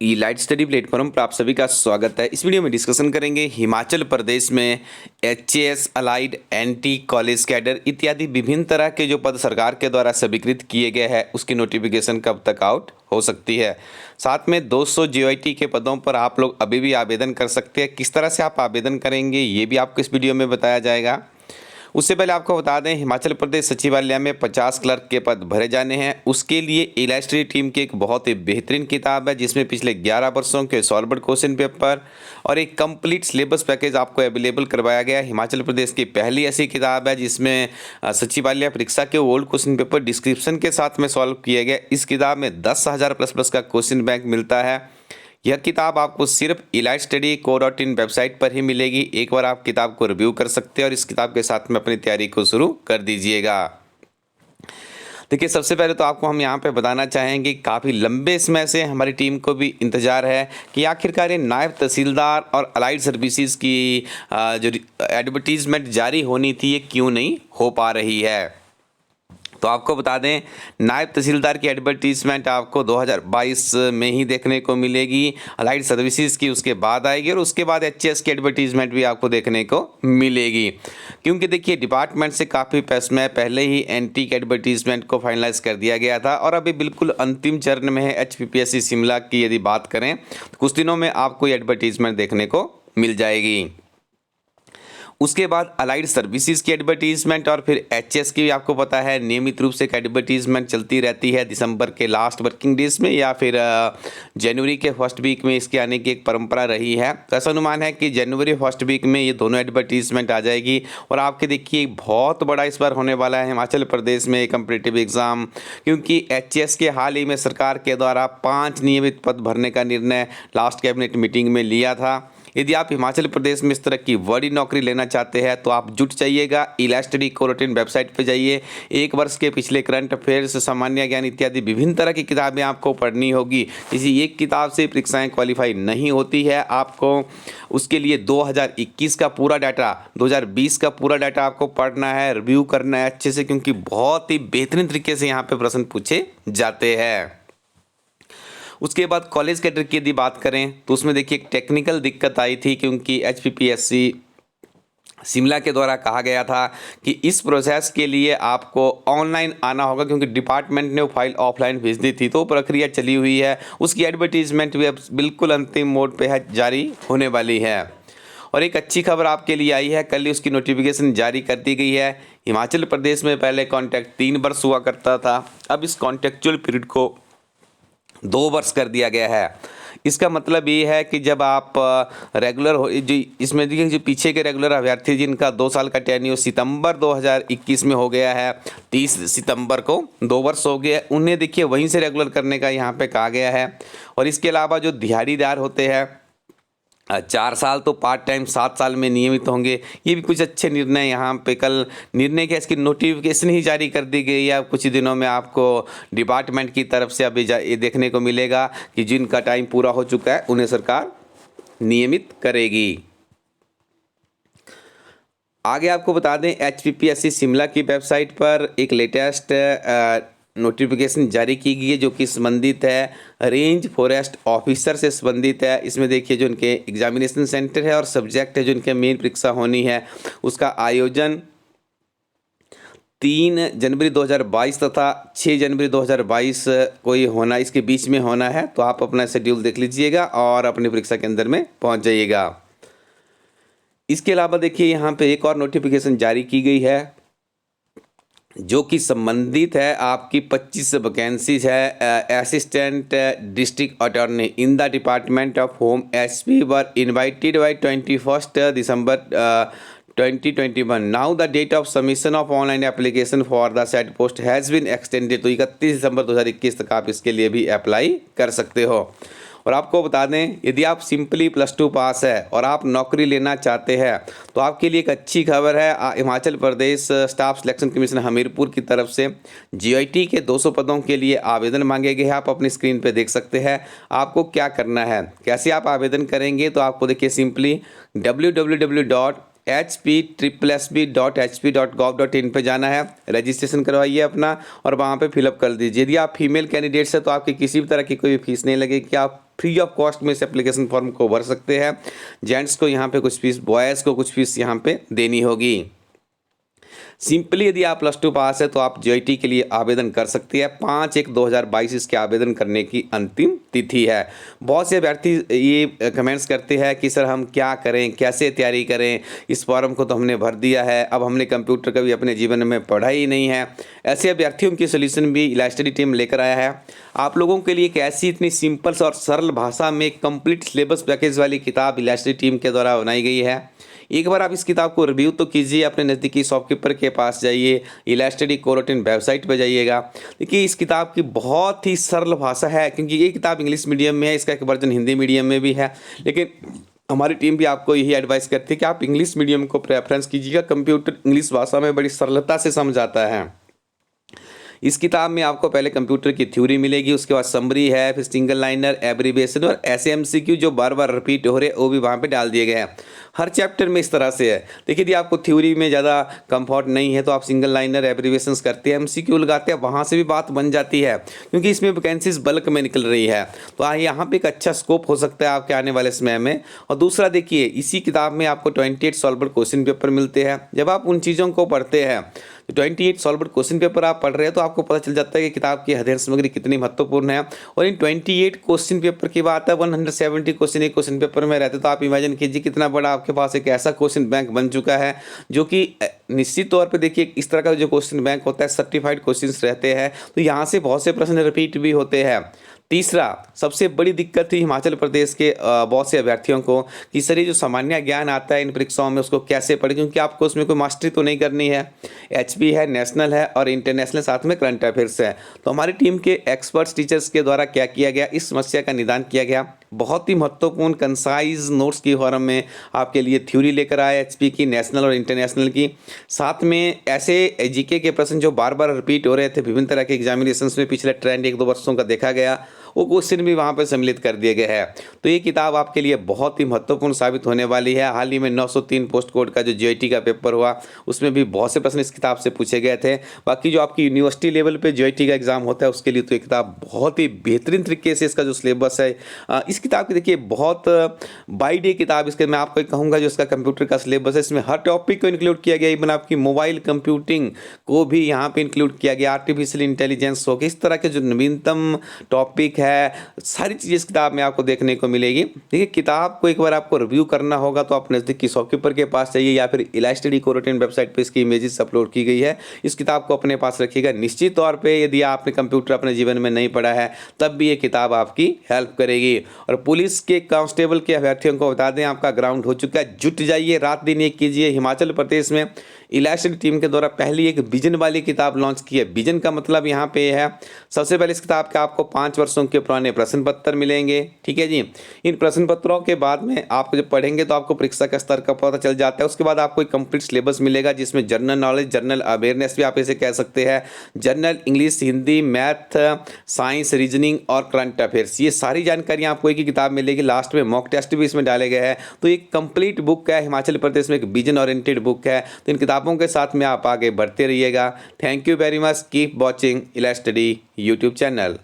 ई light study platform पर आप सभी का स्वागत है। इस वीडियो में डिस्कशन करेंगे हिमाचल प्रदेश में HAS allied NT college cadre इत्यादि विभिन्न तरह के जो पद सरकार के द्वारा स्वीकृत किए गए हैं उसकी नोटिफिकेशन कब तक आउट हो सकती है। साथ में 200 जीओआईटी के पदों पर आप लोग अभी भी आवेदन कर सकते हैं। किस तरह से आप आवेदन करेंगे ये भी आपको इस वीडियो में बताया जाएगा। उससे पहले आपको बता दें, हिमाचल प्रदेश सचिवालय में 50 क्लर्क के पद भरे जाने हैं। उसके लिए इलास्ट्री टीम की एक बहुत ही बेहतरीन किताब है जिसमें पिछले 11 वर्षों के सॉल्व्ड क्वेश्चन पेपर और एक कंप्लीट सिलेबस पैकेज आपको अवेलेबल करवाया गया है। हिमाचल प्रदेश की पहली ऐसी किताब है जिसमें सचिवालय परीक्षा के ओल्ड क्वेश्चन पेपर डिस्क्रिप्शन के साथ में सॉल्व किए गए। इस किताब में 10,000 प्लस का क्वेश्चन बैंक मिलता है। यह किताब आपको सिर्फ elightstudy.co.in वेबसाइट पर ही मिलेगी। एक बार आप किताब को रिव्यू कर सकते हैं और इस किताब के साथ में अपनी तैयारी को शुरू कर दीजिएगा। देखिए, सबसे पहले तो आपको हम यहाँ पे बताना चाहेंगे, काफ़ी लंबे समय से हमारी टीम को भी इंतज़ार है कि आखिरकार ये नायब तहसीलदार और अलाइड सर्विसेज की जो एडवर्टीज़मेंट जारी होनी थी ये क्यों नहीं हो पा रही है। तो आपको बता दें, नायब तहसीलदार की एडवर्टीजमेंट आपको 2022 में ही देखने को मिलेगी। अलाइड सर्विसेज की उसके बाद आएगी और उसके बाद एचएएस की एडवर्टीजमेंट भी आपको देखने को मिलेगी। क्योंकि देखिए, डिपार्टमेंट से काफ़ी समय पहले ही एनटी की एडवर्टीजमेंट को फाइनलाइज कर दिया गया था और अभी बिल्कुल अंतिम चरण में है। एचपीपीएससी शिमला की यदि बात करें तो कुछ दिनों में आपको ये एडवर्टीजमेंट देखने को मिल जाएगी। उसके बाद अलाइड सर्विसेज की एडवर्टीजमेंट और फिर एचएस की भी आपको पता है नियमित रूप से एडवर्टीजमेंट चलती रहती है दिसंबर के लास्ट वर्किंग डेज में या फिर जनवरी के फर्स्ट वीक में इसके आने की एक परंपरा रही है। तो ऐसा अनुमान है कि जनवरी फर्स्ट वीक में ये दोनों एडवर्टीजमेंट आ जाएगी। और आपके देखिए, बहुत बड़ा इस बार होने वाला है हिमाचल प्रदेश में कम्पिटिटिव एग्ज़ाम, क्योंकि एचएस के हाल ही में सरकार के द्वारा 5 नियमित पद भरने का निर्णय लास्ट कैबिनेट मीटिंग में लिया था। यदि आप हिमाचल प्रदेश में इस तरह की बड़ी नौकरी लेना चाहते हैं तो आप जुट जाइएगा। elightstudy.co.in वेबसाइट पे जाइए। एक वर्ष के पिछले करंट अफेयर्स, सामान्य ज्ञान इत्यादि विभिन्न तरह की किताबें आपको पढ़नी होगी। किसी एक किताब से परीक्षाएं क्वालिफाई नहीं होती है। आपको उसके लिए 2021 का पूरा डाटा, 2020 का पूरा डाटा आपको पढ़ना है, रिव्यू करना है अच्छे से, क्योंकि बहुत ही बेहतरीन तरीके से यहाँ पर प्रश्न पूछे जाते हैं। उसके बाद कॉलेज कैडर की यदि बात करें तो उसमें देखिए एक टेक्निकल दिक्कत आई थी, क्योंकि एचपीपीएससी शिमला के द्वारा कहा गया था कि इस प्रोसेस के लिए आपको ऑनलाइन आना होगा, क्योंकि डिपार्टमेंट ने वो फाइल ऑफलाइन भेज दी थी। तो प्रक्रिया चली हुई है, उसकी एडवर्टीजमेंट भी अब बिल्कुल अंतिम मोड पे है, जारी होने वाली है। और एक अच्छी खबर आपके लिए आई है, कल ही उसकी नोटिफिकेशन जारी कर दी गई है। हिमाचल प्रदेश में पहले कॉन्ट्रैक्ट 3 वर्ष हुआ करता था, अब इस कॉन्ट्रेक्चुअल पीरियड को 2 वर्ष कर दिया गया है। इसका मतलब ये है कि जब आप रेगुलर हो, जो इसमें देखिए जो पीछे के रेगुलर अभ्यर्थी जिनका 2 साल का टेन्योर सितंबर 2021 में हो गया है, 30 सितंबर को 2 वर्ष हो गया, उन्हें देखिए वहीं से रेगुलर करने का यहाँ पे कहा गया है। और इसके अलावा जो दिहाड़ीदार होते हैं 4 साल तो पार्ट टाइम 7 साल में नियमित होंगे। ये भी कुछ अच्छे निर्णय यहाँ पे कल निर्णय के इसकी नोटिफिकेशन ही जारी कर दी गई है। कुछ ही दिनों में आपको डिपार्टमेंट की तरफ से अभी ये देखने को मिलेगा कि जिनका टाइम पूरा हो चुका है उन्हें सरकार नियमित करेगी। आगे आपको बता दें, एचपीपीएससी शिमला की वेबसाइट पर एक लेटेस्ट नोटिफिकेशन जारी की गई है जो कि संबंधित है रेंज फॉरेस्ट ऑफिसर से संबंधित है। इसमें देखिए जो उनके एग्जामिनेशन सेंटर है और सब्जेक्ट है जो उनके मेन परीक्षा होनी है, उसका आयोजन 3 जनवरी 2022 तथा 6 जनवरी 2022 को ये होना, इसके बीच में होना है। तो आप अपना शेड्यूल देख लीजिएगा और अपनी परीक्षा केंद्र में पहुंच जाइएगा। इसके अलावा देखिए यहाँ पे एक और नोटिफिकेशन जारी की गई है जो कि संबंधित है आपकी 25 वैकेंसीज है। Assistant district attorney in the department of home SP were invited by 21 December 2021। Now the date of submission of online application for the said post has been extended. तो 31 दिसंबर 2021 तक आप इसके लिए भी अप्लाई कर सकते हो। और आपको बता दें, यदि आप सिंपली +2 पास है और आप नौकरी लेना चाहते हैं तो आपके लिए एक अच्छी खबर है। Himachal Pradesh staff selection commission Hamirpur की तरफ से जीआईटी के 200 पदों के लिए आवेदन मांगे गए हैं। आप अपनी स्क्रीन पे देख सकते हैं। आपको क्या करना है, कैसे आप आवेदन करेंगे, तो आपको देखिए सिंपली www hp.sb.gov.in पे जाना है, रजिस्ट्रेशन करवाइए अपना और वहाँ पे फिलअप कर दीजिए। यदि आप फीमेल कैंडिडेट्स हैं तो आपकी किसी भी तरह की कोई फीस नहीं लगेगी, आप फ्री ऑफ कॉस्ट में इस एप्लीकेशन फॉर्म को भर सकते हैं। जेंट्स को यहाँ पे कुछ फीस, बॉयज़ को कुछ फीस यहाँ पे देनी होगी। सिंपली यदि आप +2 पास है तो आप जेईटी के लिए आवेदन कर सकती है। 5/1/2022 इसके आवेदन करने की अंतिम तिथि है। बहुत से अभ्यर्थी ये कमेंट्स करते हैं कि सर हम क्या करें, कैसे तैयारी करें, इस फॉर्म को तो हमने भर दिया है, अब हमने कंप्यूटर कभी अपने जीवन में पढ़ा ही नहीं है। ऐसे अभ्यर्थियों की सोल्यूशन भी इलाज स्टडी टीम लेकर आया है आप लोगों के लिए। एक ऐसी इतनी सिंपल और सरल भाषा में कंप्लीट सिलेबस पैकेज वाली किताब इलाज स्टडी टीम के द्वारा बनाई गई है। एक बार आप इस किताब को रिव्यू तो कीजिए, अपने नज़दीकी शॉपकीपर के पास जाइए, इलाज स्टडी कोरोटिन वेबसाइट पर जाइएगा। देखिए इस किताब की बहुत ही सरल भाषा है, क्योंकि ये किताब इंग्लिश मीडियम में है, इसका एक वर्जन हिंदी मीडियम में भी है, लेकिन हमारी टीम भी आपको यही एडवाइस करती है कि आप इंग्लिश मीडियम को प्रेफरेंस कीजिएगा। कंप्यूटर इंग्लिश भाषा में बड़ी सरलता से समझ आता है। इस किताब में आपको पहले कंप्यूटर की थ्योरी मिलेगी, उसके बाद समरी है, फिर सिंगल लाइनर, एब्रीविएशन और ऐसे एमसीक्यू जो बार बार रिपीट हो रहे हैं वो भी वहाँ पे डाल दिए गए हैं। हर चैप्टर में इस तरह से है। देखिए यदि आपको थ्योरी में ज़्यादा कंफर्ट नहीं है तो आप सिंगल लाइनर, एब्रीविएशंस करते हैं, एमसीक्यू लगाते हैं, वहाँ से भी बात बन जाती है, क्योंकि इसमें वैकेंसीज बल्क में निकल रही है। तो यहाँ पे एक अच्छा स्कोप हो सकता है आपके आने वाले समय में। और दूसरा देखिए इसी किताब में आपको 28 सॉल्वर क्वेश्चन पेपर मिलते हैं। जब आप उन चीज़ों को पढ़ते हैं, 28 सॉल्वर क्वेश्चन पेपर आप पढ़ रहे हैं तो आपको पता चल जाता है कि किताब की अध्ययन सामग्री कितनी महत्वपूर्ण है। और इन 28 क्वेश्चन पेपर की बात है, 170 क्वेश्चन एक क्वेश्चन पेपर में रहते, तो आप इमेजिन कीजिए कितना बड़ा आपके पास एक ऐसा क्वेश्चन बैंक बन चुका है, जो कि निश्चित तौर पे देखिए इस तरह का जो क्वेश्चन बैंक होता है सर्टिफाइड क्वेश्चंस रहते हैं, तो यहाँ से बहुत से प्रश्न रिपीट भी होते हैं। तीसरा सबसे बड़ी दिक्कत थी हिमाचल प्रदेश के बहुत से अभ्यर्थियों को कि सर ये जो सामान्य ज्ञान आता है इन परीक्षाओं में उसको कैसे पढ़ें, क्योंकि आपको उसमें कोई मास्टरी तो नहीं करनी है। एचपी है, नेशनल है और इंटरनेशनल, साथ में करंट अफेयर्स है। तो हमारी टीम के एक्सपर्ट्स टीचर्स के द्वारा क्या किया गया, इस समस्या का निदान किया गया। बहुत ही महत्वपूर्ण कंसाइज नोट्स की फॉर्म में आपके लिए थ्योरी लेकर आए, एचपी की, नेशनल और इंटरनेशनल की। साथ में ऐसे जीके के प्रश्न जो बार बार रिपीट हो रहे थे विभिन्न तरह के एग्जामिनेशंस में, पिछले ट्रेंड 1-2 वर्षों का देखा गया, वो क्वेश्चन भी वहाँ पर सम्मिलित कर दिए गए हैं। तो ये किताब आपके लिए बहुत ही महत्वपूर्ण साबित होने वाली है। हाल ही में 903 पोस्ट कोड का जो जेईटी का पेपर हुआ उसमें भी बहुत से प्रश्न इस किताब से पूछे गए थे। बाकी जो आपकी यूनिवर्सिटी लेवल पे जेईटी का एग्जाम होता है उसके लिए तो ये किताब बहुत ही बेहतरीन तरीके से इसका जो सिलेबस है, इस किताब की देखिए बहुत बाई डे किताब इसके मैं आपको कहूँगा जो इसका कंप्यूटर का सिलेबस है, इसमें हर टॉपिक को इंक्लूड किया गया। इवन आपकी मोबाइल कंप्यूटिंग को भी यहाँ पे इंक्लूड किया गया, आर्टिफिशियल इंटेलिजेंस हो गया, इस तरह के जो नवीनतम टॉपिक है सारी चीज़ें इस किताब में आपको देखने को मिलेगी। देखिए किताब को एक बार आपको रिव्यू करना होगा तो आप नज़दीकी शॉपकीपर के पास जाइए या फिर इलाज स्टडी कोरोटिन वेबसाइट पे इसकी इमेजेस अपलोड की गई है। इस किताब को अपने पास रखिएगा। निश्चित तौर पे यदि आपने कंप्यूटर अपने जीवन में नहीं पढ़ा है तब भी ये किताब आपकी हेल्प करेगी। और पुलिस के कांस्टेबल के अभ्यर्थियों को बता दें आपका ग्राउंड हो चुका है, जुट जाइए, रात दिन एक कीजिए। हिमाचल प्रदेश में इलाज स्टडी टीम के द्वारा पहली एक विजन वाली किताब लॉन्च की है। विजन का मतलब यहाँ पे है सबसे पहले इस किताब के आपको 5 वर्षों के पुराने प्रश्न पत्र मिलेंगे, ठीक है जी। इन प्रश्न पत्रों के बाद में आप जब पढ़ेंगे तो आपको परीक्षा का स्तर का पता चल जाता है। उसके बाद आपको एक कंप्लीट सिलेबस मिलेगा जिसमें जनरल नॉलेज, जनरल अवेयरनेस भी आप इसे कह सकते हैं, general English, Hindi, math, science, reasoning और करंट अफेयर्स, ये सारी जानकारियाँ आपको एक ही किताब मिलेगी। लास्ट में मॉक टेस्ट भी इसमें डाले गए हैं। तो एक कंप्लीट बुक है, हिमाचल प्रदेश में एक विजन ओरिएंटेड बुक है। तो इन किताबों के साथ में आप आगे बढ़ते रहिएगा। Thank you very much, keep watching इलाज स्टडी यूट्यूब चैनल।